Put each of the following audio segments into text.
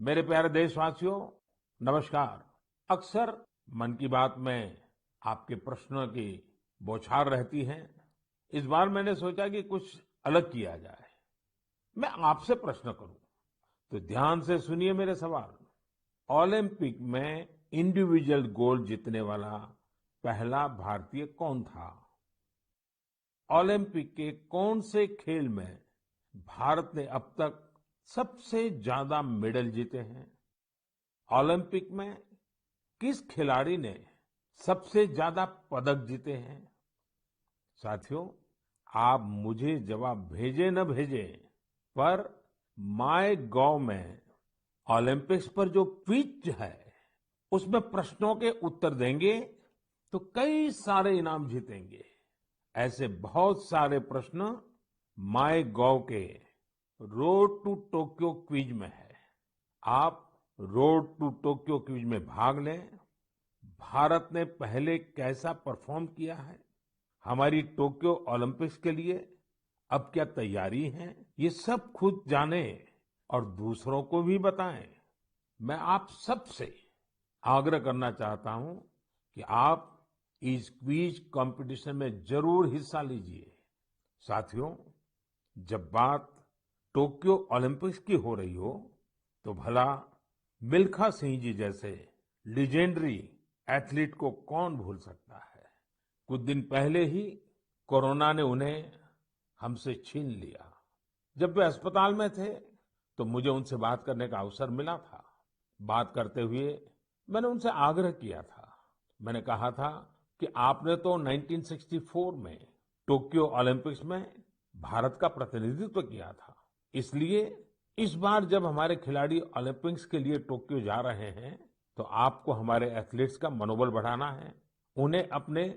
मेरे प्यारे देशवासियों, नमस्कार। अक्सर मन की बात में आपके प्रश्नों की बौछार रहती है। इस बार मैंने सोचा कि कुछ अलग किया जाए। मैं आपसे प्रश्न करूं, तो ध्यान से सुनिए मेरे सवाल। ओलंपिक में इंडिविजुअल गोल्ड जीतने वाला पहला भारतीय कौन था? ओलंपिक के कौन से खेल में भारत ने अब तक सबसे ज्यादा मेडल जीते हैं? ओलंपिक में किस खिलाड़ी ने सबसे ज्यादा पदक जीते हैं? साथियों, आप मुझे जवाब भेजे न भेजे, पर माय गॉव में ओलंपिक्स पर जो क्विज है, उसमें प्रश्नों के उत्तर देंगे तो कई सारे इनाम जीतेंगे। ऐसे बहुत सारे प्रश्न माय गॉव के रोड टू टोक्यो क्विज में है। आप रोड टू टोक्यो क्विज में भाग लें। भारत ने पहले कैसा परफॉर्म किया है, हमारी टोक्यो ओलंपिक्स के लिए अब क्या तैयारी है, ये सब खुद जानें और दूसरों को भी बताएं। मैं आप सबसे आग्रह करना चाहता हूं कि आप इस क्विज कंपटीशन में जरूर हिस्सा लीजिए। साथियों, जब बात टोक्यो ओलंपिक्स की हो रही हो, तो भला मिल्खा सिंह जी जैसे लेजेंडरी एथलीट को कौन भूल सकता है। कुछ दिन पहले ही कोरोना ने उन्हें हमसे छीन लिया। जब वे अस्पताल में थे, तो मुझे उनसे बात करने का अवसर मिला था। बात करते हुए मैंने उनसे आग्रह किया था। मैंने कहा था कि आपने तो 1964 में टोक्यो ओलंपिक्स में भारत का प्रतिनिधित्व किया था, इसलिए इस बार जब हमारे खिलाड़ी ओलंपिक्स के लिए टोक्यो जा रहे हैं, तो आपको हमारे एथलीट्स का मनोबल बढ़ाना है, उन्हें अपने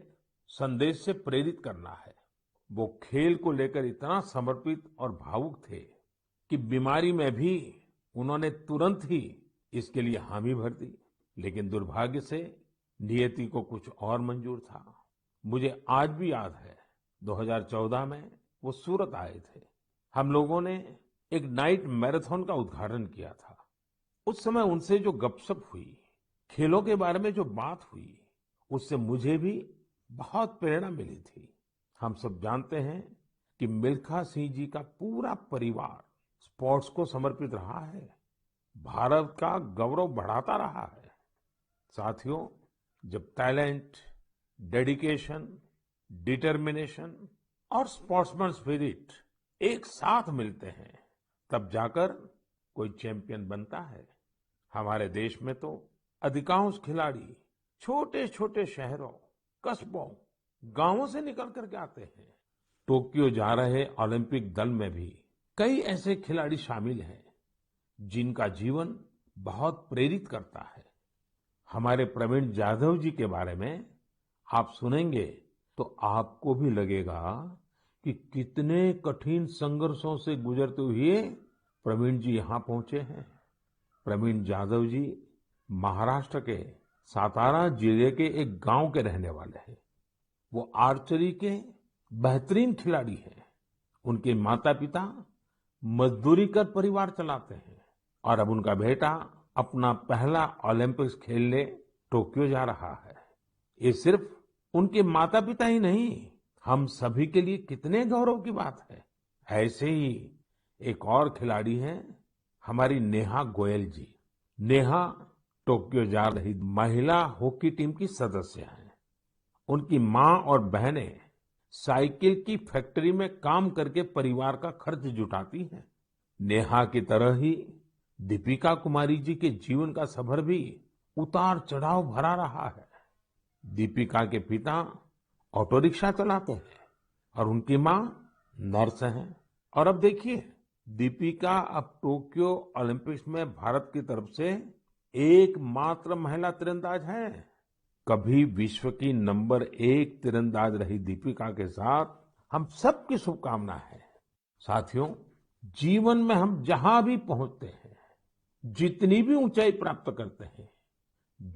संदेश से प्रेरित करना है। वो खेल को लेकर इतना समर्पित और भावुक थे कि बीमारी में भी उन्होंने तुरंत ही इसके लिए हामी भर दी। लेकिन दुर्भाग्य से नियति को कुछ और मंजूर था। मुझे आज भी याद है, 2014 में वो सूरत आए थे। हम लोगों ने एक नाइट मैराथन का उद्घाटन किया था। उस समय उनसे जो गपशप हुई, खेलों के बारे में जो बात हुई, उससे मुझे भी बहुत प्रेरणा मिली थी। हम सब जानते हैं कि मिल्खा सिंह जी का पूरा परिवार स्पोर्ट्स को समर्पित रहा है, भारत का गौरव बढ़ाता रहा है। साथियों, जब टैलेंट, डेडिकेशन, डिटर्मिनेशन और स्पोर्ट्समैन स्पिरिट एक साथ मिलते हैं, तब जाकर कोई चैंपियन बनता है। हमारे देश में तो अधिकांश खिलाड़ी छोटे छोटे शहरों, कस्बों, गांवों से निकल करके आते हैं। टोक्यो जा रहे ओलंपिक दल में भी कई ऐसे खिलाड़ी शामिल हैं जिनका जीवन बहुत प्रेरित करता है। हमारे प्रवीण जाधव जी के बारे में आप सुनेंगे तो आपको भी लगेगा कि कितने कठिन संघर्षों से गुजरते हुए प्रवीण जी यहाँ पहुंचे हैं। प्रवीण जाधव जी महाराष्ट्र के सातारा जिले के एक गांव के रहने वाले हैं। वो आर्चरी के बेहतरीन खिलाड़ी हैं। उनके माता पिता मजदूरी कर परिवार चलाते हैं और अब उनका बेटा अपना पहला ओलंपिक्स खेलने टोक्यो जा रहा है। ये सिर्फ उनके माता पिता ही नहीं, हम सभी के लिए कितने गौरव की बात है। ऐसे ही एक और खिलाड़ी हैं हमारी नेहा गोयल जी। नेहा टोक्यो जा रही महिला हॉकी टीम की सदस्य हैं। उनकी माँ और बहनें साइकिल की फैक्ट्री में काम करके परिवार का खर्च जुटाती हैं। नेहा की तरह ही दीपिका कुमारी जी के जीवन का सफर भी उतार चढ़ाव भरा रहा है। दीपिका के पिता ऑटो रिक्शा चलाते हैं और उनकी माँ नर्स हैं। और अब देखिए, दीपिका अब टोक्यो ओलंपिक्स में भारत की तरफ से एकमात्र महिला तीरंदाज हैं। कभी विश्व की नंबर 1 तीरंदाज रही दीपिका के साथ हम सबकी शुभकामना है। साथियों, जीवन में हम जहां भी पहुंचते हैं, जितनी भी ऊंचाई प्राप्त करते हैं,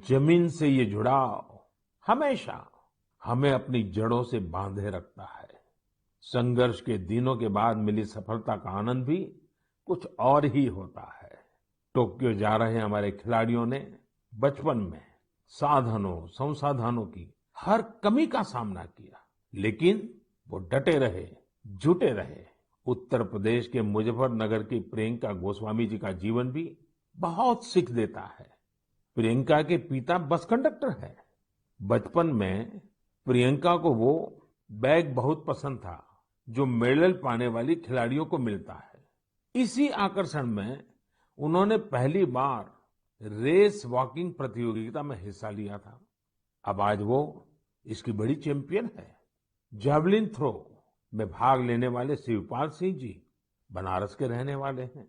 जमीन से ये जुड़ाव हमेशा हमें अपनी जड़ों से बांधे रखता है। संघर्ष के दिनों के बाद मिली सफलता का आनंद भी कुछ और ही होता है। टोक्यो जा रहे हमारे खिलाड़ियों ने बचपन में साधनों, संसाधनों की हर कमी का सामना किया, लेकिन वो डटे रहे, जुटे रहे। उत्तर प्रदेश के मुजफ्फरनगर की प्रियंका गोस्वामी जी का जीवन भी बहुत सीख देता है। प्रियंका के पिता बस कंडक्टर है। बचपन में प्रियंका को वो बैग बहुत पसंद था जो मेडल पाने वाली खिलाड़ियों को मिलता है। इसी आकर्षण में उन्होंने पहली बार रेस वॉकिंग प्रतियोगिता में हिस्सा लिया था। अब आज वो इसकी बड़ी चैंपियन है। जैवलिन थ्रो में भाग लेने वाले शिवपाल सिंह जी बनारस के रहने वाले हैं।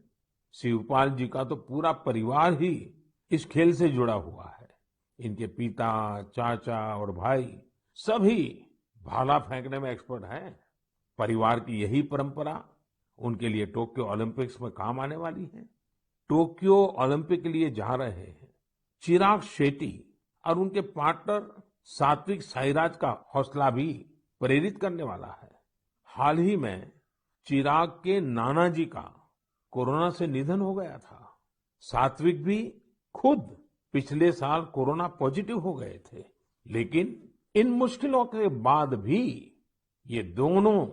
शिवपाल जी का तो पूरा परिवार ही इस खेल से जुड़ा हुआ है। इनके पिता, चाचा और भाई सभी भाला फेंकने में एक्सपर्ट हैं। परिवार की यही परंपरा उनके लिए टोक्यो ओलंपिक्स में काम आने वाली है। टोक्यो ओलंपिक के लिए जा रहे हैं चिराग शेट्टी और उनके पार्टनर सात्विक साईराज का हौसला भी प्रेरित करने वाला है। हाल ही में चिराग के नाना जी का कोरोना से निधन हो गया था। सात्विक भी खुद पिछले साल कोरोना पॉजिटिव हो गए थे, लेकिन इन मुश्किलों के बाद भी ये दोनों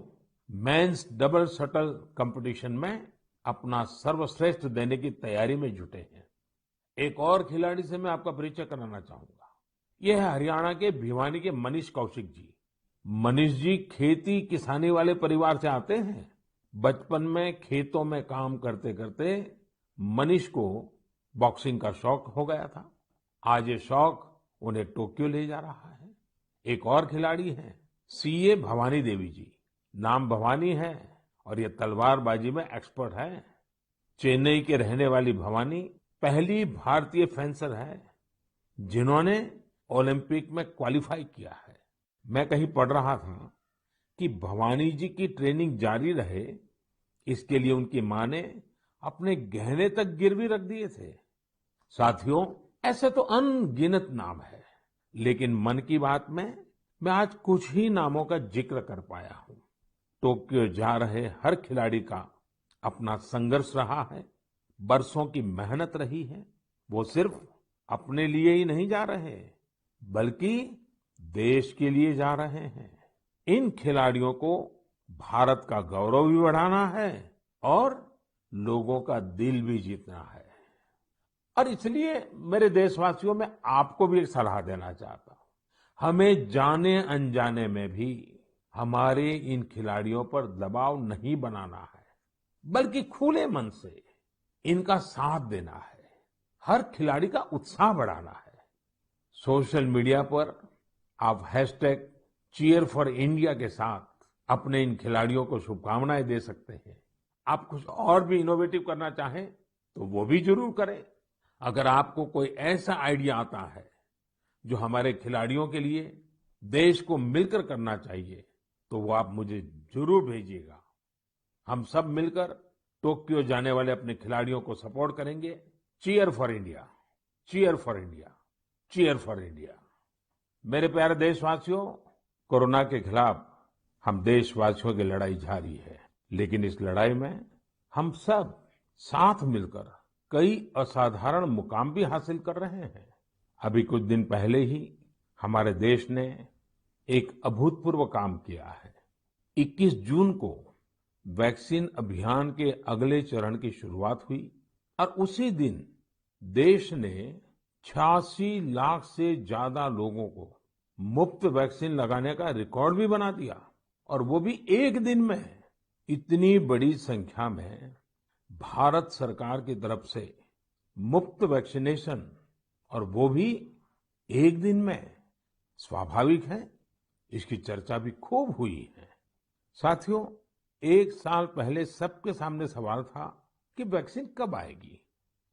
मेंस डबल शटल कंपटीशन में अपना सर्वश्रेष्ठ देने की तैयारी में जुटे हैं। एक और खिलाड़ी से मैं आपका परिचय कराना चाहूंगा। यह है हरियाणा के भिवानी के मनीष कौशिक जी। मनीष जी खेती किसानी वाले परिवार से आते हैं। बचपन में खेतों में काम करते करते मनीष को बॉक्सिंग का शौक हो गया था। आज ये शौक उन्हें टोक्यो ले जा रहा है। एक और खिलाड़ी हैं सीए भवानी देवी जी। नाम भवानी है और ये तलवारबाजी में एक्सपर्ट है। चेन्नई के रहने वाली भवानी पहली भारतीय फेंसर है जिन्होंने ओलंपिक में क्वालिफाई किया है। मैं कहीं पढ़ रहा था कि भवानी जी की ट्रेनिंग जारी रहे, इसके लिए उनकी मां ने अपने गहने तक गिरवी रख दिए थे। साथियों, ऐसे तो अनगिनत नाम है, लेकिन मन की बात में मैं आज कुछ ही नामों का जिक्र कर पाया हूं। टोक्यो जा रहे हर खिलाड़ी का अपना संघर्ष रहा है, बरसों की मेहनत रही है। वो सिर्फ अपने लिए ही नहीं जा रहे, बल्कि देश के लिए जा रहे हैं। इन खिलाड़ियों को भारत का गौरव भी बढ़ाना है और लोगों का दिल भी जीतना है। और इसलिए मेरे देशवासियों, में आपको भी एक सलाह देना चाहता हूं। हमें जाने अनजाने में भी हमारे इन खिलाड़ियों पर दबाव नहीं बनाना है, बल्कि खुले मन से इनका साथ देना है। हर खिलाड़ी का उत्साह बढ़ाना है। सोशल मीडिया पर आप हैशटैग चीयर फॉर इंडिया के साथ अपने इन खिलाड़ियों को शुभकामनाएं दे सकते हैं। आप कुछ और भी इनोवेटिव करना चाहें तो वो भी जरूर करें। अगर आपको कोई ऐसा आइडिया आता है जो हमारे खिलाड़ियों के लिए देश को मिलकर करना चाहिए, तो वो आप मुझे जरूर भेजिएगा। हम सब मिलकर टोक्यो जाने वाले अपने खिलाड़ियों को सपोर्ट करेंगे। Cheer for India, cheer for India, cheer for India. मेरे प्यारे देशवासियों, कोरोना के खिलाफ हम देशवासियों की लड़ाई जारी है, लेकिन इस लड़ाई में हम सब साथ मिलकर कई असाधारण मुकाम भी हासिल कर रहे हैं। अभी कुछ दिन पहले ही हमारे देश ने एक अभूतपूर्व काम किया है। 21 जून को वैक्सीन अभियान के अगले चरण की शुरुआत हुई और उसी दिन देश ने 86 लाख से ज्यादा लोगों को मुफ्त वैक्सीन लगाने का रिकॉर्ड भी बना दिया। और वो भी एक दिन में। इतनी बड़ी संख्या में भारत सरकार की तरफ से मुफ्त वैक्सीनेशन, और वो भी एक दिन में, स्वाभाविक है इसकी चर्चा भी खूब हुई है। साथियों, एक साल पहले सबके सामने सवाल था कि वैक्सीन कब आएगी।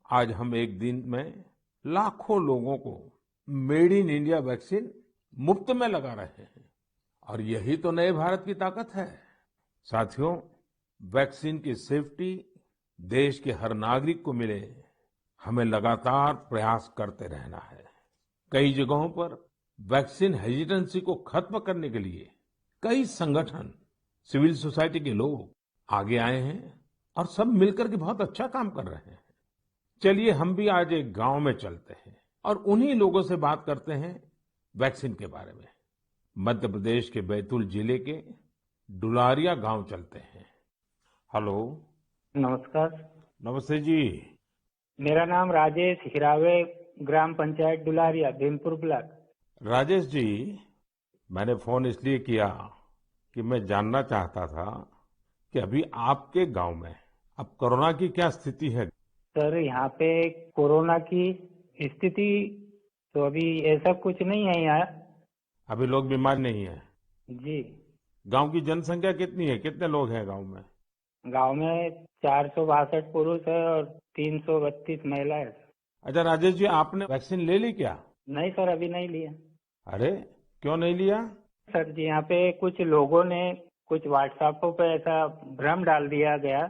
आज हम एक दिन में लाखों लोगों को मेड इन इंडिया वैक्सीन मुफ्त में लगा रहे हैं, और यही तो नए भारत की ताकत है। साथियों, वैक्सीन की सेफ्टी देश के हर नागरिक को मिले, हमें लगातार प्रयास करते रहना है। कई जगहों पर वैक्सीन हेजिटेंसी को खत्म करने के लिए कई संगठन, सिविल सोसाइटी के लोग आगे आए हैं और सब मिलकर के बहुत अच्छा काम कर रहे हैं। चलिए हम भी आज एक गांव में चलते हैं और उन्हीं लोगों से बात करते हैं वैक्सीन के बारे में। मध्य प्रदेश के बैतूल जिले के डुलारिया गांव चलते हैं। हेलो। नमस्कार। नमस्ते जी। मेरा नाम राजेश हिरावे, ग्राम पंचायत डुलारिया, भीमपुर ब्लॉक। राजेश जी, मैंने फोन इसलिए किया कि मैं जानना चाहता था कि अभी आपके गांव में अब कोरोना की क्या स्थिति है। सर, यहाँ पे कोरोना की स्थिति तो अभी ऐसा कुछ नहीं है यहाँ। अभी लोग बीमार नहीं है। जी। गांव की जनसंख्या कितनी है, कितने लोग हैं गांव में? गांव में 462 पुरुष है और 332 महिलाएं है। अच्छा राजेश जी, आपने वैक्सीन ले ली क्या? नहीं सर, अभी नहीं लिया। अरे, क्यों नहीं लिया? सर जी, यहाँ पे कुछ लोगों ने कुछ व्हाट्सएप पे ऐसा भ्रम डाल दिया गया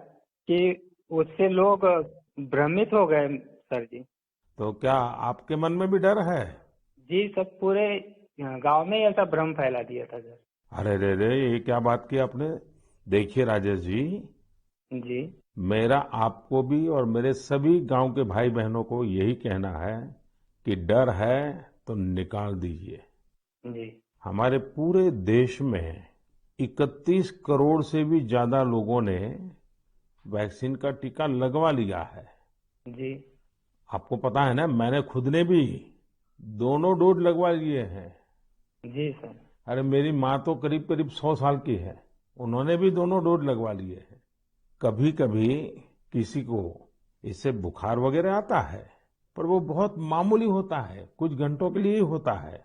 कि उससे लोग भ्रमित हो गए सर जी। तो क्या आपके मन में भी डर है? जी, सब पूरे गांव में ही ऐसा भ्रम फैला दिया था सर। अरे रे रे, ये क्या बात की आपने। देखिए राजेश जी, जी। मेरा आपको भी और मेरे सभी गांव के भाई बहनों को यही कहना है कि डर है तो निकाल दीजिए। जी। हमारे पूरे देश में 31 करोड़ से भी ज्यादा लोगों ने वैक्सीन का टीका लगवा लिया है। जी। आपको पता है ना, मैंने खुद ने भी दोनों डोज लगवा लिए हैं। जी सर। अरे मेरी माँ तो करीब करीब 100 साल की है, उन्होंने भी दोनों डोज लगवा लिए हैं। कभी कभी किसी को इससे बुखार वगैरह आता है, पर वो बहुत मामूली होता है, कुछ घंटों के लिए ही होता है।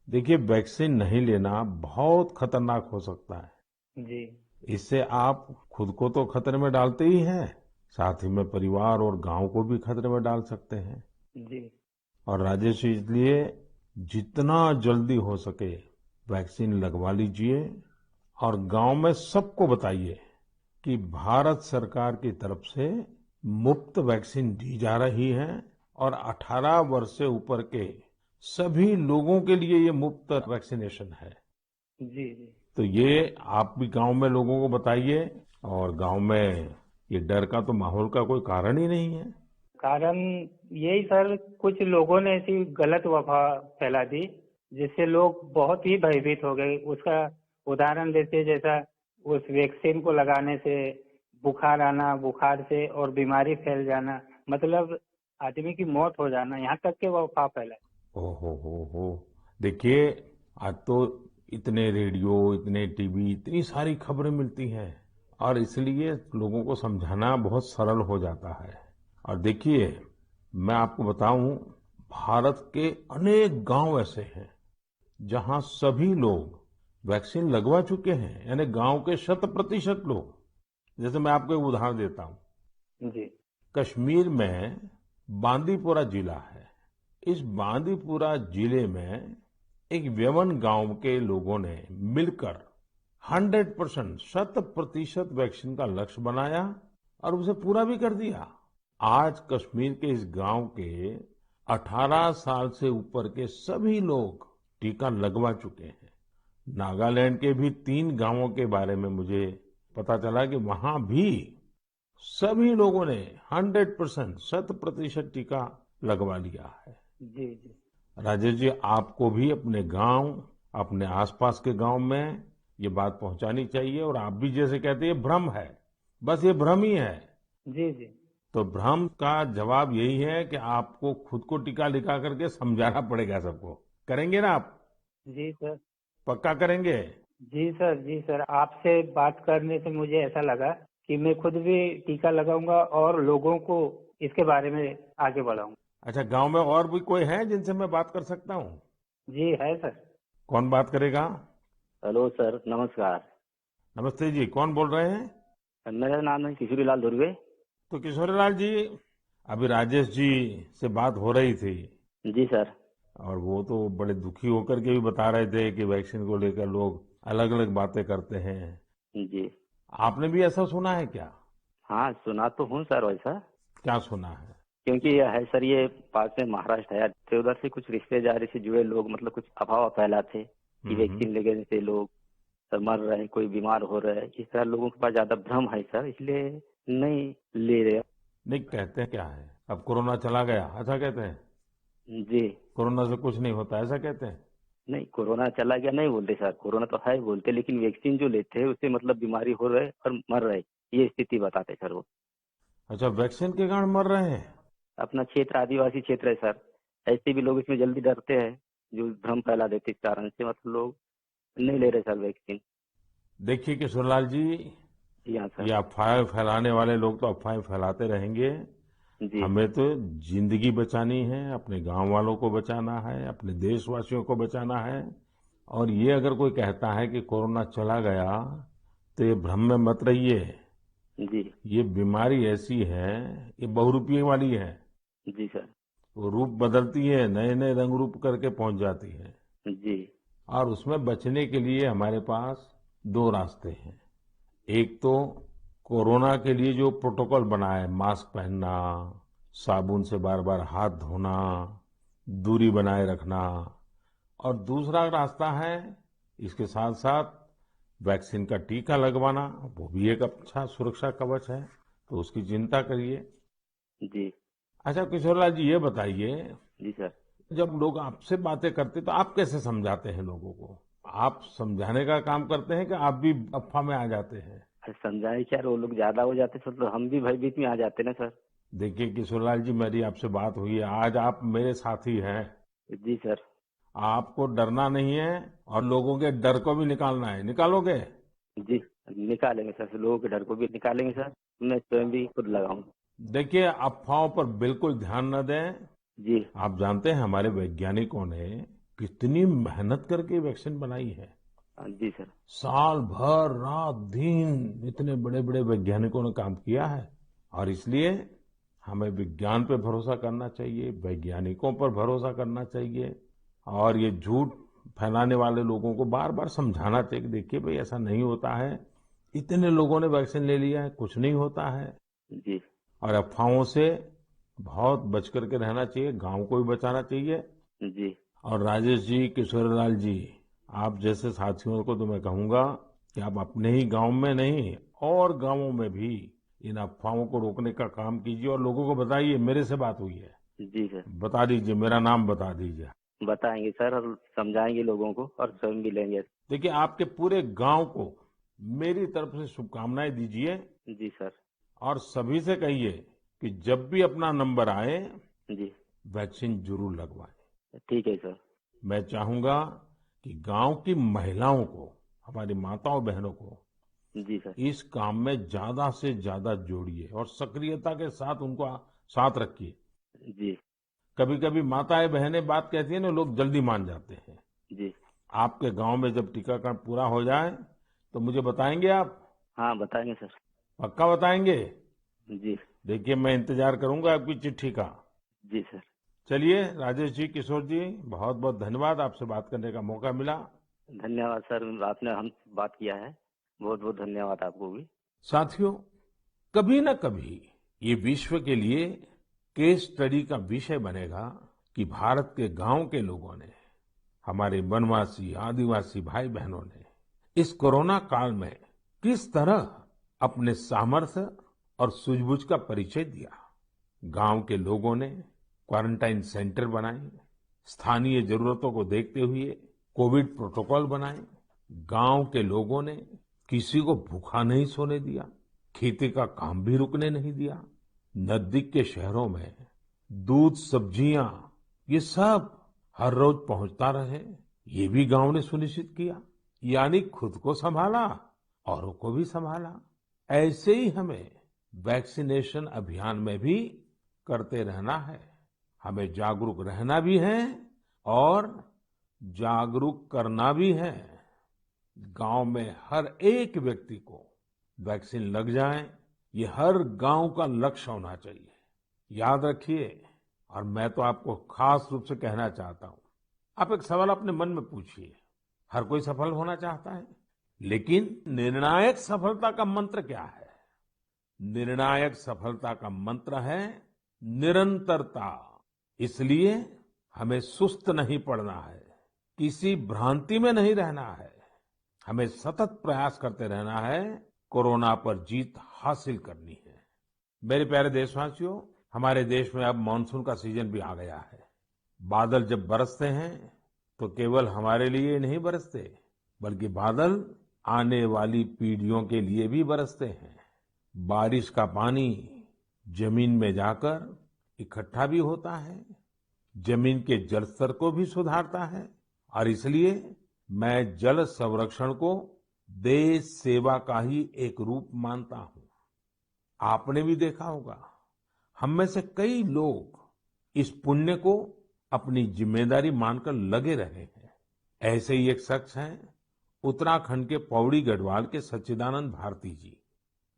देखिए, वैक्सीन नहीं लेना बहुत खतरनाक हो सकता है। जी। इससे आप खुद को तो खतरे में डालते ही हैं, साथ ही में परिवार और गांव को भी खतरे में डाल सकते हैं। जी। और राजेश जी, इसलिए जितना जल्दी हो सके वैक्सीन लगवा लीजिए और गांव में सबको बताइए कि भारत सरकार की तरफ से मुफ्त वैक्सीन दी जा रही है और 18 वर्ष से ऊपर के सभी लोगों के लिए ये मुफ्त वैक्सीनेशन है। जी। जी। तो ये आप भी गांव में लोगों को बताइए, और गांव में ये डर का तो माहौल का कोई कारण ही नहीं है। कारण यही सर, कुछ लोगों ने ऐसी गलत अफवाह फैला दी जिससे लोग बहुत ही भयभीत हो गए। उसका उदाहरण देते, जैसा उस वैक्सीन को लगाने से बुखार आना, बुखार से और बीमारी फैल जाना, मतलब आदमी की मौत हो जाना, यहाँ तक के वो अफवाह फैलाए। हो। देखिए, आज तो इतने रेडियो, इतने टीवी, इतनी सारी खबरें मिलती हैं और इसलिए लोगों को समझाना बहुत सरल हो जाता है। और देखिए, मैं आपको बताऊं, भारत के अनेक गांव ऐसे हैं जहां सभी लोग वैक्सीन लगवा चुके हैं, यानी गांव के 100% लोग। जैसे मैं आपको एक उदाहरण देता हूं। जी। कश्मीर में बांदीपुरा जिला है। इस बांदीपुरा जिले में एक व्यवन गांव के लोगों ने मिलकर 100%, 100% वैक्सीन का लक्ष्य बनाया और उसे पूरा भी कर दिया। आज कश्मीर के इस गांव के 18 साल से ऊपर के सभी लोग टीका लगवा चुके हैं। नागालैंड के भी 3 गांवों के बारे में मुझे पता चला कि वहां भी सभी लोगों ने 100%, 100% टीका लगवा लिया है। जी। जी। राजेश जी, आपको भी अपने गांव, अपने आसपास के गांव में ये बात पहुंचानी चाहिए। और आप भी जैसे कहते हैं, ये भ्रम है, बस ये भ्रम ही है। जी। जी। तो भ्रम का जवाब यही है कि आपको खुद को टीका लिखा करके समझाना पड़ेगा सबको। करेंगे ना आप? जी सर। पक्का करेंगे? जी सर। जी सर, आपसे बात करने से मुझे ऐसा लगा कि मैं खुद भी टीका लगाऊंगा और लोगों को इसके बारे में आगे बढ़ाऊंगा। अच्छा, गांव में और भी कोई है जिनसे मैं बात कर सकता हूँ? जी है सर। कौन बात करेगा? हेलो सर, नमस्कार। नमस्ते जी, कौन बोल रहे हैं? मेरा नाम है किशोरीलाल धुर्वे। तो किशोरीलाल जी, अभी राजेश जी से बात हो रही थी जी सर। और वो तो बड़े दुखी होकर के भी बता रहे थे कि वैक्सीन को लेकर लोग अलग अलग बातें करते हैं। जी। आपने भी ऐसा सुना है क्या? हाँ, सुना तो हूँ सर वैसा। क्या सुना है? क्योंकि यह है सर, ये पास में महाराष्ट्र है, तो उधर से कुछ रिश्तेदारी से जुड़े लोग मतलब कुछ अफवाह फैलाते कि वैक्सीन लेने से लोग सर मर रहे हैं, कोई बीमार हो रहा है। इस तरह लोगों के पास ज्यादा भ्रम है सर, इसलिए नहीं ले रहे। नहीं, कहते क्या है, अब कोरोना चला गया ऐसा कहते हैं? जी। कोरोना से कुछ नहीं होता ऐसा कहते हैं? नहीं, कोरोना चला गया नहीं बोलते सर, कोरोना तो है बोलते, लेकिन वैक्सीन जो लेते हैं उससे मतलब बीमारी हो रहे और मर रहे, ये स्थिति बताते सर वो। अच्छा, वैक्सीन के कारण मर रहे हैं? अपना क्षेत्र आदिवासी क्षेत्र है सर, ऐसे भी लोग इसमें जल्दी डरते हैं, जो भ्रम फैला देते इस कारण से, मतलब लोग नहीं ले रहे सर वैक्सीन। देखिए किशोरलाल जी, जी हाँ ये सर। अफवाह फैलाने वाले लोग तो अफवाहें फैलाते रहेंगे। जी। हमें तो जिंदगी बचानी है, अपने गांव वालों को बचाना है, अपने देशवासियों को बचाना है। और ये अगर कोई कहता है कि कोरोना चला गया तो ये भ्रम में मत रहिए। जी। ये बीमारी ऐसी है, ये बहुरूपिये वाली है। जी सर। वो रूप बदलती है, नए नए रंग रूप करके पहुंच जाती है। जी। और उसमें बचने के लिए हमारे पास दो रास्ते हैं। एक तो कोरोना के लिए जो प्रोटोकॉल बना है, मास्क पहनना, साबुन से बार बार हाथ धोना, दूरी बनाए रखना। और दूसरा रास्ता है, इसके साथ साथ वैक्सीन का टीका लगवाना, वो भी एक अच्छा सुरक्षा कवच है, तो उसकी चिंता करिए। जी। अच्छा किशोरलाल जी, ये बताइए, जी सर। जब लोग आपसे बातें करते तो आप कैसे समझाते हैं लोगों को? आप समझाने का काम करते हैं कि आप भी अफवाह में आ जाते हैं? अरे समझाए क्या, वो लोग ज्यादा हो जाते सर तो हम भी भयभीत में आ जाते ना सर। देखिए किशोरलाल जी, मेरी आपसे बात हुई है, आज आप मेरे साथी हैं। जी सर। आपको डरना नहीं है और लोगों के डर को भी निकालना है। निकालोगे? जी। निकालेंगे सर, लोगों के डर को भी निकालेंगे सर, मैं स्वयं भी खुद लगाऊंगा। देखिए, अफवाहों पर बिल्कुल ध्यान न दें। जी। आप जानते हैं हमारे वैज्ञानिकों ने कितनी मेहनत करके वैक्सीन बनाई है। जी सर। साल भर रात दिन इतने बड़े बड़े वैज्ञानिकों ने काम किया है। और इसलिए हमें विज्ञान पे भरोसा करना चाहिए, वैज्ञानिकों पर भरोसा करना चाहिए। और ये झूठ फैलाने वाले लोगों को बार बार समझाना चाहिए कि देखिए भाई, ऐसा नहीं होता है। इतने लोगों ने वैक्सीन ले लिया है, कुछ नहीं होता है। जी। और अफवाहों से बहुत बच करके रहना चाहिए, गांव को भी बचाना चाहिए। जी। और राजेश जी, किशोरलाल जी, आप जैसे साथियों को तो मैं कहूंगा कि आप अपने ही गांव में नहीं और गांवों में भी इन अफवाहों को रोकने का काम कीजिए और लोगों को बताइए मेरे से बात हुई है। जी सर। बता दीजिए, मेरा नाम बता दीजिए। बताएंगे सर और समझाएंगे लोगों को और स्वयं भी लेंगे। देखिए, आपके पूरे गांव को मेरी तरफ से शुभकामनाएं दीजिए। जी सर। और सभी से कहिए कि जब भी अपना नंबर आए, जी। वैक्सीन जरूर लगवाएं। ठीक है सर। मैं चाहूंगा कि गांव की महिलाओं को, हमारी माताओं बहनों को जी सर। इस काम में ज्यादा से ज्यादा जोड़िए और सक्रियता के साथ उनको साथ रखिए। जी। कभी कभी माताएं बहनें बात कहती है ना, लोग जल्दी मान जाते हैं। जी। आपके गांव में जब टीकाकरण पूरा हो जाए तो मुझे बताएंगे आप? हाँ बताएंगे सर। पक्का बताएंगे? जी। देखिए, मैं इंतजार करूंगा आपकी चिट्ठी का। जी सर। चलिए राजेश जी, किशोर जी, बहुत बहुत धन्यवाद, आपसे बात करने का मौका मिला। धन्यवाद सर, आपने हम बात किया है, बहुत बहुत धन्यवाद आपको भी। साथियों, कभी न कभी ये विश्व के लिए केस स्टडी का विषय बनेगा कि भारत के गांव के लोगों ने, हमारे वनवासी आदिवासी भाई बहनों ने इस कोरोना काल में किस तरह अपने सामर्थ्य और सूझबूझ का परिचय दिया। गांव के लोगों ने क्वारंटाइन सेंटर बनाए, स्थानीय जरूरतों को देखते हुए कोविड प्रोटोकॉल बनाए। गांव के लोगों ने किसी को भूखा नहीं सोने दिया, खेती का काम भी रुकने नहीं दिया। नजदीक के शहरों में दूध, सब्जियां, ये सब हर रोज पहुंचता रहे, ये भी गांव ने सुनिश्चित किया। यानी खुद को संभाला, औरों को भी संभाला। ऐसे ही हमें वैक्सीनेशन अभियान में भी करते रहना है। हमें जागरूक रहना भी है और जागरूक करना भी है। गांव में हर एक व्यक्ति को वैक्सीन लग जाए, ये हर गांव का लक्ष्य होना चाहिए। याद रखिए, और मैं तो आपको खास रूप से कहना चाहता हूं, आप एक सवाल अपने मन में पूछिए। हर कोई सफल होना चाहता है, लेकिन निर्णायक सफलता का मंत्र क्या है? निर्णायक सफलता का मंत्र है निरंतरता। इसलिए हमें सुस्त नहीं पड़ना है, किसी भ्रांति में नहीं रहना है। हमें सतत प्रयास करते रहना है, कोरोना पर जीत हासिल करनी है। मेरे प्यारे देशवासियों, हमारे देश में अब मानसून का सीजन भी आ गया है। बादल जब बरसते हैं तो केवल हमारे लिए नहीं बरसते, बल्कि बादल आने वाली पीढ़ियों के लिए भी बरसते हैं। बारिश का पानी जमीन में जाकर इकट्ठा भी होता है, जमीन के जल स्तर को भी सुधारता है, और इसलिए मैं जल संरक्षण को देश सेवा का ही एक रूप मानता हूँ। आपने भी देखा होगा, हम में से कई लोग इस पुण्य को अपनी जिम्मेदारी मानकर लगे रहे हैं। ऐसे ही एक शख्स हैं उत्तराखंड के पौड़ी गढ़वाल के सच्चिदानंद भारती जी।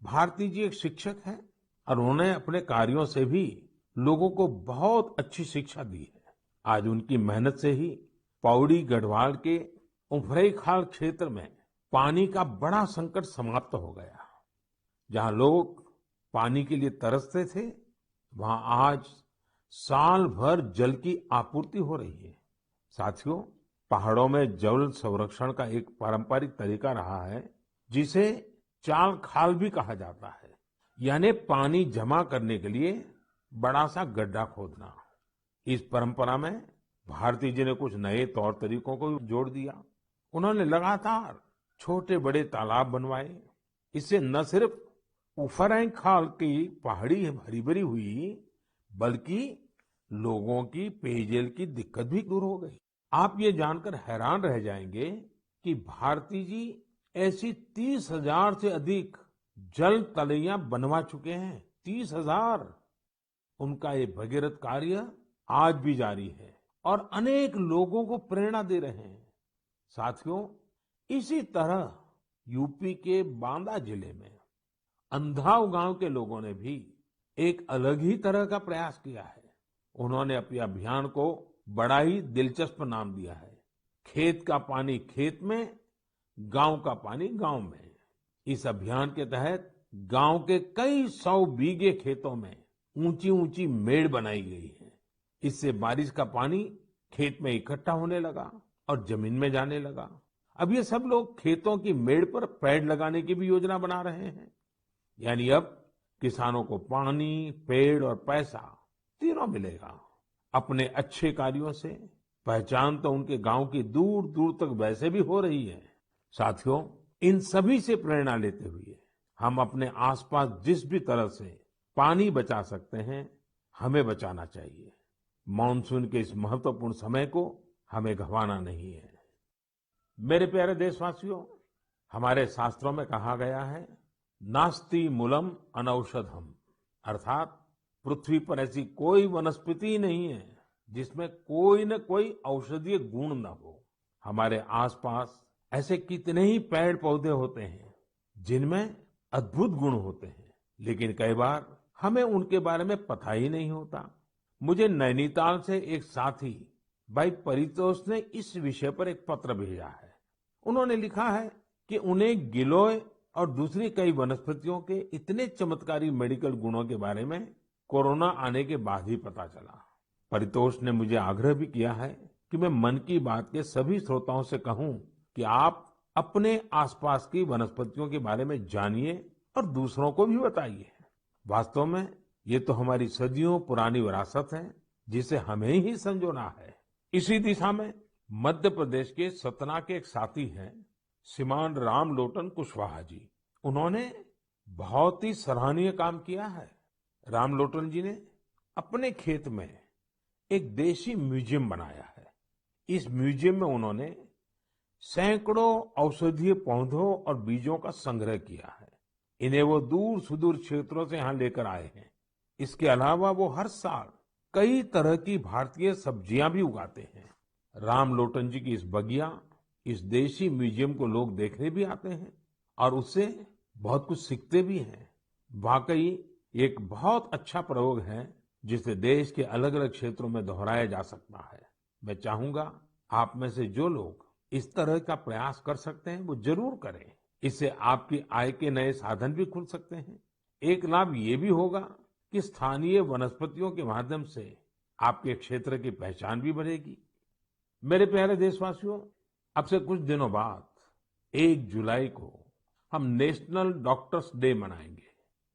भारती जी एक शिक्षक हैं और उन्होंने अपने कार्यों से भी लोगों को बहुत अच्छी शिक्षा दी है। आज उनकी मेहनत से ही पौड़ी गढ़वाल के उफरैंखाल क्षेत्र में पानी का बड़ा संकट समाप्त हो गया। जहां लोग पानी के लिए तरसते थे, वहां आज साल भर जल की आपूर्ति हो रही है। साथियों, पहाड़ों में जल संरक्षण का एक पारंपरिक तरीका रहा है, जिसे चाल खाल भी कहा जाता है, यानी पानी जमा करने के लिए बड़ा सा गड्ढा खोदना। इस परंपरा में भारती जी ने कुछ नए तौर तरीकों को जोड़ दिया। उन्होंने लगातार छोटे बड़े तालाब बनवाए। इससे न सिर्फ उफरैंखाल की पहाड़ी हरी भरी हुई, बल्कि लोगों की पेयजल की दिक्कत भी दूर हो गई। आप ये जानकर हैरान रह जाएंगे कि भारती जी ऐसी 30,000 से अधिक जल तलैया बनवा चुके हैं। 30,000। उनका ये भगीरथ कार्य आज भी जारी है और अनेक लोगों को प्रेरणा दे रहे हैं। साथियों, इसी तरह यूपी के बांदा जिले में अंधाव गांव के लोगों ने भी एक अलग ही तरह का प्रयास किया है। उन्होंने अपने अभियान को बड़ा ही दिलचस्प नाम दिया है, खेत का पानी खेत में, गांव का पानी गांव में। इस अभियान के तहत गांव के कई 100 बीघे खेतों में ऊंची ऊंची मेड़ बनाई गई है। इससे बारिश का पानी खेत में इकट्ठा होने लगा और जमीन में जाने लगा। अब ये सब लोग खेतों की मेड़ पर पेड़ लगाने की भी योजना बना रहे हैं। यानी अब किसानों को पानी, पेड़ और पैसा तीनों मिलेगा। अपने अच्छे कार्यों से पहचान तो उनके गांव की दूर दूर तक वैसे भी हो रही है। साथियों, इन सभी से प्रेरणा लेते हुए हम अपने आसपास जिस भी तरह से पानी बचा सकते हैं, हमें बचाना चाहिए। मानसून के इस महत्वपूर्ण समय को हमें गंवाना नहीं है। मेरे प्यारे देशवासियों, हमारे शास्त्रों में कहा गया है, नास्ति मूलम अनौषधम, अर्थात पृथ्वी पर ऐसी कोई वनस्पति नहीं है जिसमें कोई न कोई औषधीय गुण न हो। हमारे आसपास ऐसे कितने ही पेड़ पौधे होते हैं जिनमें अद्भुत गुण होते हैं, लेकिन कई बार हमें उनके बारे में पता ही नहीं होता। मुझे नैनीताल से एक साथी भाई परितोष ने इस विषय पर एक पत्र भेजा है। उन्होंने लिखा है कि उन्हें गिलोय और दूसरी कई वनस्पतियों के इतने चमत्कारी मेडिकल गुणों के बारे में कोरोना आने के बाद ही पता चला। परितोष ने मुझे आग्रह भी किया है कि मैं मन की बात के सभी श्रोताओं से कहूं कि आप अपने आसपास की वनस्पतियों के बारे में जानिए और दूसरों को भी बताइए। वास्तव में ये तो हमारी सदियों पुरानी विरासत है, जिसे हमें ही संजोना है। इसी दिशा में मध्य प्रदेश के सतना के एक साथी हैं श्रीमान रामलोटन कुशवाहा जी। उन्होंने बहुत ही सराहनीय काम किया है। रामलोटन जी ने अपने खेत में एक देशी म्यूजियम बनाया है। इस म्यूजियम में उन्होंने सैकड़ों औषधीय पौधों और बीजों का संग्रह किया है। इन्हें वो दूर सुदूर क्षेत्रों से यहाँ लेकर आए हैं। इसके अलावा वो हर साल कई तरह की भारतीय सब्जियां भी उगाते हैं। रामलोटन जी की इस बगिया, इस देशी म्यूजियम को लोग देखने भी आते हैं और उससे बहुत कुछ सीखते भी हैं। वाकई एक बहुत अच्छा प्रयोग है जिसे देश के अलग अलग क्षेत्रों में दोहराया जा सकता है। मैं चाहूंगा आप में से जो लोग इस तरह का प्रयास कर सकते हैं वो जरूर करें। इससे आपकी आय के नए साधन भी खुल सकते हैं। एक लाभ ये भी होगा कि स्थानीय वनस्पतियों के माध्यम से आपके क्षेत्र की पहचान भी बढ़ेगी। मेरे प्यारे देशवासियों, अब से कुछ दिनों बाद 1 जुलाई को हम नेशनल डॉक्टर्स डे मनाएंगे।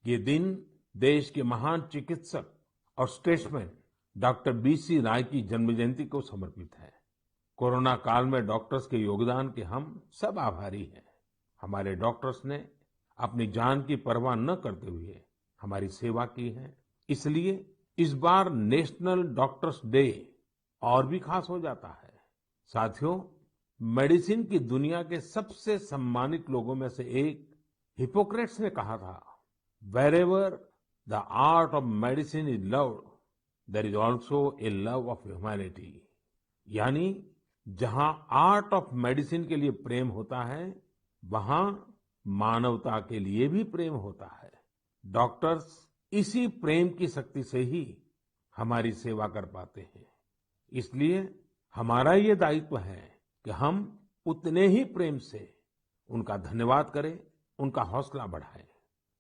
ये दिन देश के महान चिकित्सक और स्टेट्समैन डॉक्टर बीसी राय की जन्म जयंती को समर्पित है। कोरोना काल में डॉक्टर्स के योगदान के हम सब आभारी हैं। हमारे डॉक्टर्स ने अपनी जान की परवाह न करते हुए हमारी सेवा की है। इसलिए इस बार नेशनल डॉक्टर्स डे और भी खास हो जाता है। साथियों, मेडिसिन की दुनिया के सबसे सम्मानित लोगों में से एक हिपोक्रेट्स ने कहा था, "Wherever the art of medicine is loved, there is also a love of humanity." यानी जहां आर्ट ऑफ मेडिसिन के लिए प्रेम होता है, वहां मानवता के लिए भी प्रेम होता है। डॉक्टर्स इसी प्रेम की शक्ति से ही हमारी सेवा कर पाते हैं। इसलिए हमारा ये दायित्व है कि हम उतने ही प्रेम से उनका धन्यवाद करें, उनका हौसला बढ़ाएं।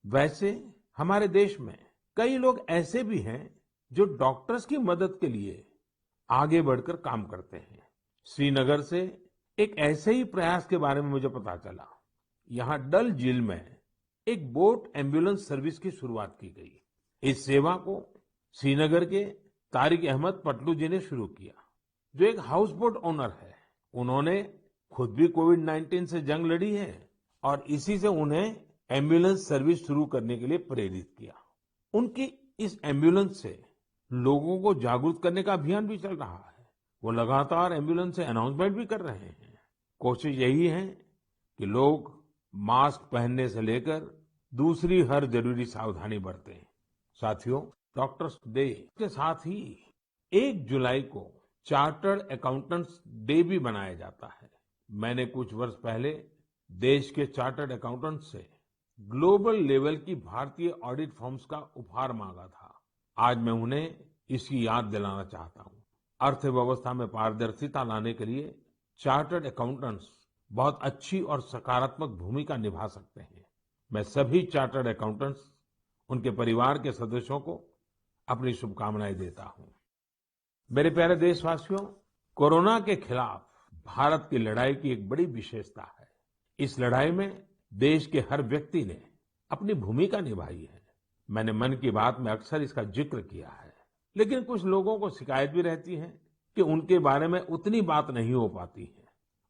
वैसे हमारे देश में कई लोग ऐसे भी हैं जो डॉक्टर्स की मदद के लिए आगे बढ़कर काम करते हैं। श्रीनगर से एक ऐसे ही प्रयास के बारे में मुझे पता चला। यहाँ डल झील में एक बोट एम्बुलेंस सर्विस की शुरुआत की गई। इस सेवा को श्रीनगर के तारिक अहमद पटलू जी ने शुरू किया, जो एक हाउस बोट ओनर है। उन्होंने खुद भी कोविड-19 से जंग लड़ी है और इसी से उन्हें एम्बुलेंस सर्विस शुरू करने के लिए प्रेरित किया। उनकी इस एम्बुलेंस से लोगों को जागरूक करने का अभियान भी चल रहा है। वो लगातार एम्बुलेंस से अनाउंसमेंट भी कर रहे हैं। कोशिश यही है कि लोग मास्क पहनने से लेकर दूसरी हर जरूरी सावधानी बरतें। साथियों, डॉक्टर्स डे के साथ ही 1 जुलाई को चार्टर्ड अकाउंटेंट्स डे भी मनाया जाता है। मैंने कुछ वर्ष पहले देश के चार्टर्ड अकाउंटेंट्स से ग्लोबल लेवल की भारतीय ऑडिट फर्म्स का उपहार मांगा था। आज मैं उन्हें इसकी याद दिलाना चाहता हूँ। अर्थव्यवस्था में पारदर्शिता लाने के लिए चार्टर्ड अकाउंटेंट्स बहुत अच्छी और सकारात्मक भूमिका निभा सकते हैं। मैं सभी चार्टर्ड अकाउंटेंट्स, उनके परिवार के सदस्यों को अपनी शुभकामनाएं देता हूँ। मेरे प्यारे देशवासियों, कोरोना के खिलाफ भारत की लड़ाई की एक बड़ी विशेषता है। इस लड़ाई में देश के हर व्यक्ति ने अपनी भूमिका निभाई है। मैंने मन की बात में अक्सर इसका जिक्र किया है, लेकिन कुछ लोगों को शिकायत भी रहती है कि उनके बारे में उतनी बात नहीं हो पाती है।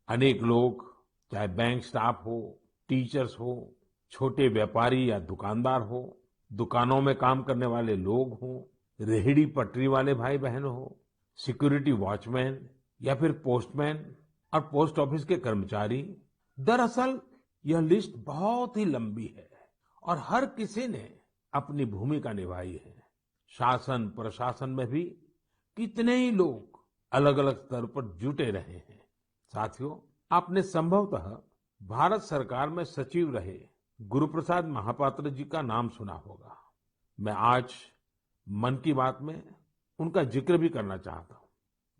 अनेक लोग, चाहे बैंक स्टाफ हो, टीचर्स हो, छोटे व्यापारी या दुकानदार हो, दुकानों में काम करने वाले लोग हो, रेहड़ी पटरी वाले भाई बहन हो, सिक्योरिटी वॉचमैन या फिर पोस्टमैन और पोस्ट ऑफिस के कर्मचारी, दरअसल यह लिस्ट बहुत ही लंबी है और हर किसी ने अपनी भूमिका निभाई है। शासन प्रशासन में भी कितने ही लोग अलग अलग स्तर पर जुटे रहे हैं। साथियों, आपने संभवतः भारत सरकार में सचिव रहे गुरुप्रसाद महापात्र जी का नाम सुना होगा। मैं आज मन की बात में उनका जिक्र भी करना चाहता हूँ।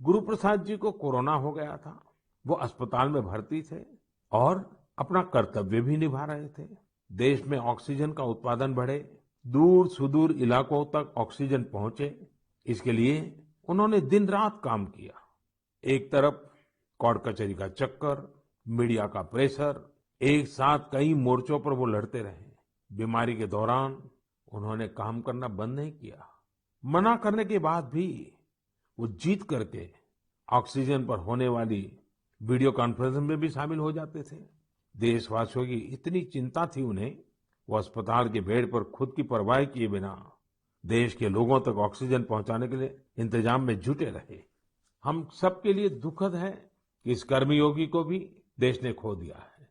गुरुप्रसाद जी को कोरोना हो गया था। वो अस्पताल में भर्ती थे और अपना कर्तव्य भी निभा रहे थे। देश में ऑक्सीजन का उत्पादन बढ़े, दूर सुदूर इलाकों तक ऑक्सीजन पहुंचे, इसके लिए उन्होंने दिन रात काम किया। एक तरफ कोर्ट कचहरी का चक्कर, मीडिया का प्रेशर, एक साथ कई मोर्चों पर वो लड़ते रहे। बीमारी के दौरान उन्होंने काम करना बंद नहीं किया। मना करने के बाद भी वो जीत करके ऑक्सीजन पर होने वाली वीडियो कॉन्फ्रेंस में भी शामिल हो जाते थे। देशवासियों की इतनी चिंता थी उन्हें, वो अस्पताल के बेड पर खुद की परवाह किए बिना देश के लोगों तक ऑक्सीजन पहुंचाने के लिए इंतजाम में जुटे रहे। हम सबके लिए दुखद है कि इस कर्मयोगी को भी देश ने खो दिया है।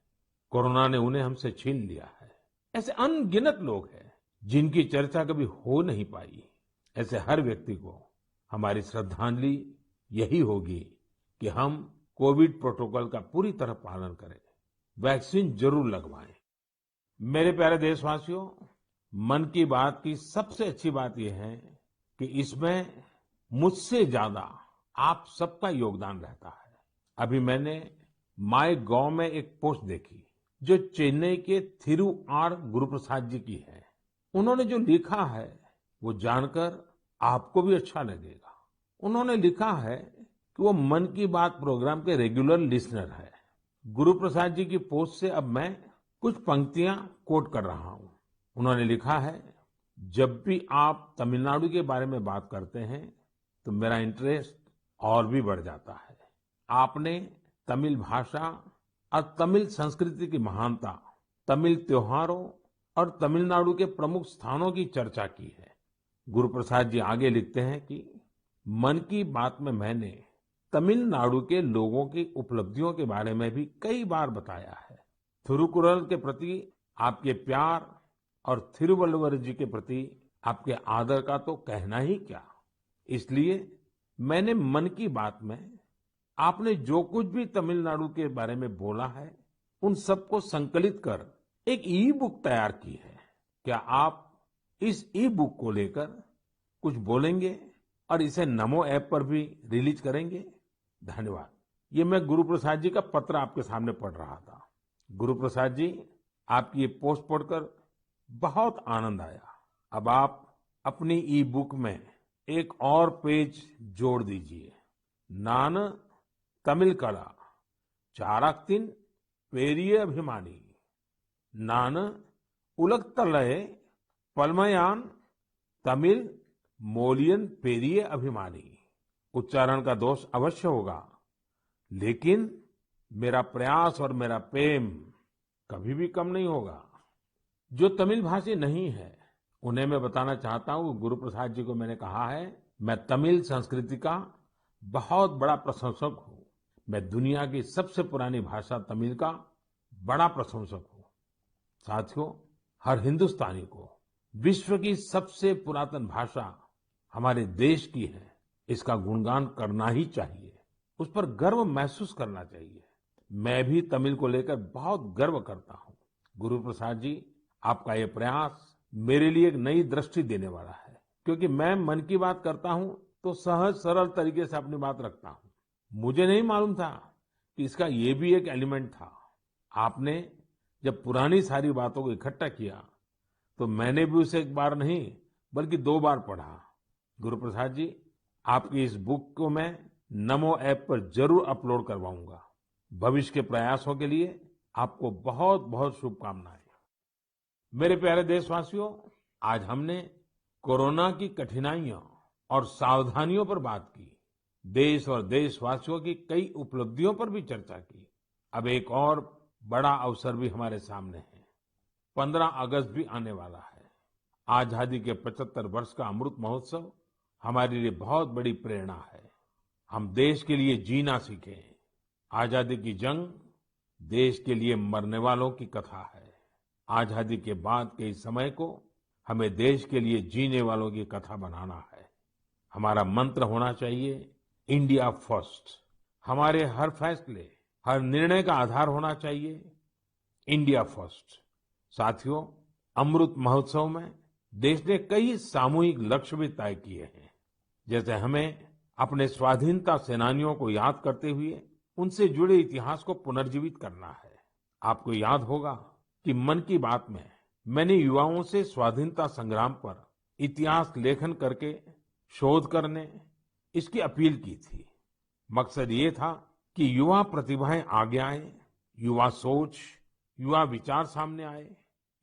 कोरोना ने उन्हें हमसे छीन लिया है। ऐसे अनगिनत लोग हैं जिनकी चर्चा कभी हो नहीं पाई। ऐसे हर व्यक्ति को हमारी श्रद्धांजलि यही होगी कि हम कोविड प्रोटोकॉल का पूरी तरह पालन करें, वैक्सीन जरूर लगवाएं। मेरे प्यारे देशवासियों, मन की बात की सबसे अच्छी बात यह है कि इसमें मुझसे ज्यादा आप सबका योगदान रहता है। अभी मैंने माय गॉव में एक पोस्ट देखी जो चेन्नई के थिरु आर गुरुप्रसाद जी की है। उन्होंने जो लिखा है वो जानकर आपको भी अच्छा लगेगा। उन्होंने लिखा है कि वो मन की बात प्रोग्राम के रेगुलर लिसनर है। गुरुप्रसाद जी की पोस्ट से अब मैं कुछ पंक्तियां कोट कर रहा हूं। उन्होंने लिखा है, जब भी आप तमिलनाडु के बारे में बात करते हैं तो मेरा इंटरेस्ट और भी बढ़ जाता है। आपने तमिल भाषा और तमिल संस्कृति की महानता, तमिल त्योहारों और तमिलनाडु के प्रमुख स्थानों की चर्चा की है। गुरु प्रसाद जी आगे लिखते हैं कि मन की बात में मैंने तमिलनाडु के लोगों की उपलब्धियों के बारे में भी कई बार बताया है। थिरुकुरल के प्रति आपके प्यार और थिरुवल्लुवर जी के प्रति आपके आदर का तो कहना ही क्या। इसलिए मैंने मन की बात में आपने जो कुछ भी तमिलनाडु के बारे में बोला है उन सबको संकलित कर एक ई बुक तैयार की है। क्या आप इस ई बुक को लेकर कुछ बोलेंगे और इसे नमो ऐप पर भी रिलीज करेंगे? धन्यवाद। ये मैं गुरु प्रसाद जी का पत्र आपके सामने पढ़ रहा था। गुरु प्रसाद जी, आपकी ये पोस्ट पढ़कर बहुत आनंद आया। अब आप अपनी ई बुक में एक और पेज जोड़ दीजिए। नान तमिल कला चाराक्तिन पेरिये अभिमानी, नान उलगतलय पलमयान तमिल मोलियन पेरिये अभिमानी। उच्चारण का दोष अवश्य होगा, लेकिन मेरा प्रयास और मेरा प्रेम कभी भी कम नहीं होगा। जो तमिल भाषी नहीं है उन्हें मैं बताना चाहता हूँ, गुरु प्रसाद जी को मैंने कहा है, मैं तमिल संस्कृति का बहुत बड़ा प्रशंसक हूँ। मैं दुनिया की सबसे पुरानी भाषा तमिल का बड़ा प्रशंसक हूँ। साथियों, हर हिंदुस्तानी को विश्व की सबसे पुरातन भाषा हमारे देश की है, इसका गुणगान करना ही चाहिए, उस पर गर्व महसूस करना चाहिए। मैं भी तमिल को लेकर बहुत गर्व करता हूँ। गुरु प्रसाद जी, आपका ये प्रयास मेरे लिए एक नई दृष्टि देने वाला है, क्योंकि मैं मन की बात करता हूँ तो सहज सरल तरीके से अपनी बात रखता हूँ। मुझे नहीं मालूम था कि इसका ये भी एक एलिमेंट था। आपने जब पुरानी सारी बातों को इकट्ठा किया तो मैंने भी उसे एक बार नहीं बल्कि 2 बार पढ़ा। गुरु प्रसाद जी, आपकी इस बुक को मैं नमो ऐप पर जरूर अपलोड करवाऊंगा। भविष्य के प्रयासों के लिए आपको बहुत बहुत शुभकामनाएं। मेरे प्यारे देशवासियों, आज हमने कोरोना की कठिनाइयों और सावधानियों पर बात की। देश और देशवासियों की कई उपलब्धियों पर भी चर्चा की। अब एक और बड़ा अवसर भी हमारे सामने है। 15 अगस्त भी आने वाला है। आजादी के 75 वर्ष का अमृत महोत्सव हमारे लिए बहुत बड़ी प्रेरणा है। हम देश के लिए जीना सीखें। आजादी की जंग देश के लिए मरने वालों की कथा है। आजादी के बाद के इस समय को हमें देश के लिए जीने वालों की कथा बनाना है। हमारा मंत्र होना चाहिए इंडिया फर्स्ट। हमारे हर फैसले, हर निर्णय का आधार होना चाहिए इंडिया फर्स्ट। साथियों, अमृत महोत्सव में देश ने कई सामूहिक लक्ष्य भी तय किए हैं। जैसे हमें अपने स्वाधीनता सेनानियों को याद करते हुए उनसे जुड़े इतिहास को पुनर्जीवित करना है। आपको याद होगा कि मन की बात में मैंने युवाओं से स्वाधीनता संग्राम पर इतिहास लेखन करके शोध करने इसकी अपील की थी। मकसद ये था कि युवा प्रतिभाएं आगे आए, युवा सोच, युवा विचार सामने आए,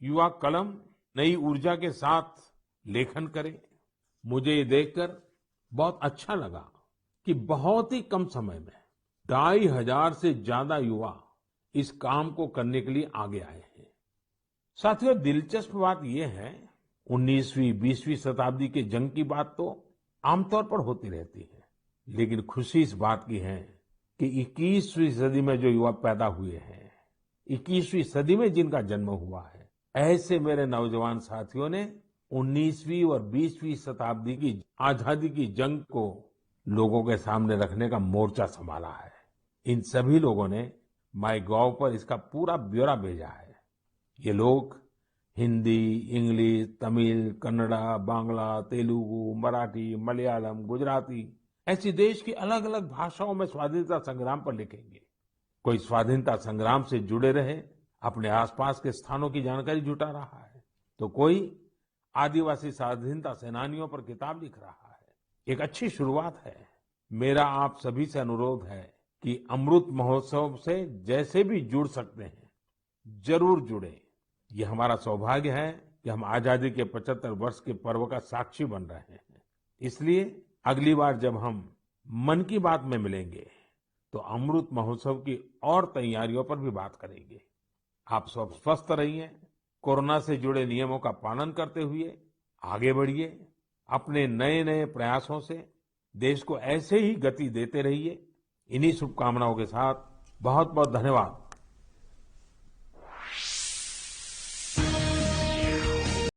युवा कलम नई ऊर्जा के साथ लेखन करे। मुझे ये देखकर बहुत अच्छा लगा कि बहुत ही कम समय में 2500 से ज्यादा युवा इस काम को करने के लिए आगे आए हैं। साथियों, दिलचस्प बात यह है, 19वीं 20वीं शताब्दी के जंग की बात तो आमतौर पर होती रहती है, लेकिन खुशी इस बात की है कि 21वीं सदी में जो युवा पैदा हुए हैं, 21वीं सदी में जिनका जन्म हुआ है, ऐसे मेरे नौजवान साथियों ने 19वीं और 20वीं शताब्दी की आजादी की जंग को लोगों के सामने रखने का मोर्चा संभाला है। इन सभी लोगों ने माईगॉव पर इसका पूरा ब्यौरा भेजा है। ये लोग हिंदी, इंग्लिश, तमिल, कन्नड़ा, बांग्ला, तेलुगु, मराठी, मलयालम, गुजराती ऐसी देश की अलग अलग भाषाओं में स्वाधीनता संग्राम पर लिखेंगे। कोई स्वाधीनता संग्राम से जुड़े रहे अपने आसपास के स्थानों की जानकारी जुटा रहा है, तो कोई आदिवासी स्वाधीनता सेनानियों पर किताब लिख रहा है। एक अच्छी शुरुआत है। मेरा आप सभी से अनुरोध है कि अमृत महोत्सव से जैसे भी जुड़ सकते हैं, जरूर जुड़े। ये हमारा सौभाग्य है कि हम आजादी के 75 वर्ष के पर्व का साक्षी बन रहे हैं। इसलिए अगली बार जब हम मन की बात में मिलेंगे तो अमृत महोत्सव की और तैयारियों पर भी बात करेंगे। आप सब स्वस्थ रहिए, कोरोना से जुड़े नियमों का पालन करते हुए आगे बढ़िए, अपने नए नए प्रयासों से देश को ऐसे ही गति देते रहिए। इन्हीं शुभकामनाओं के साथ बहुत बहुत धन्यवाद।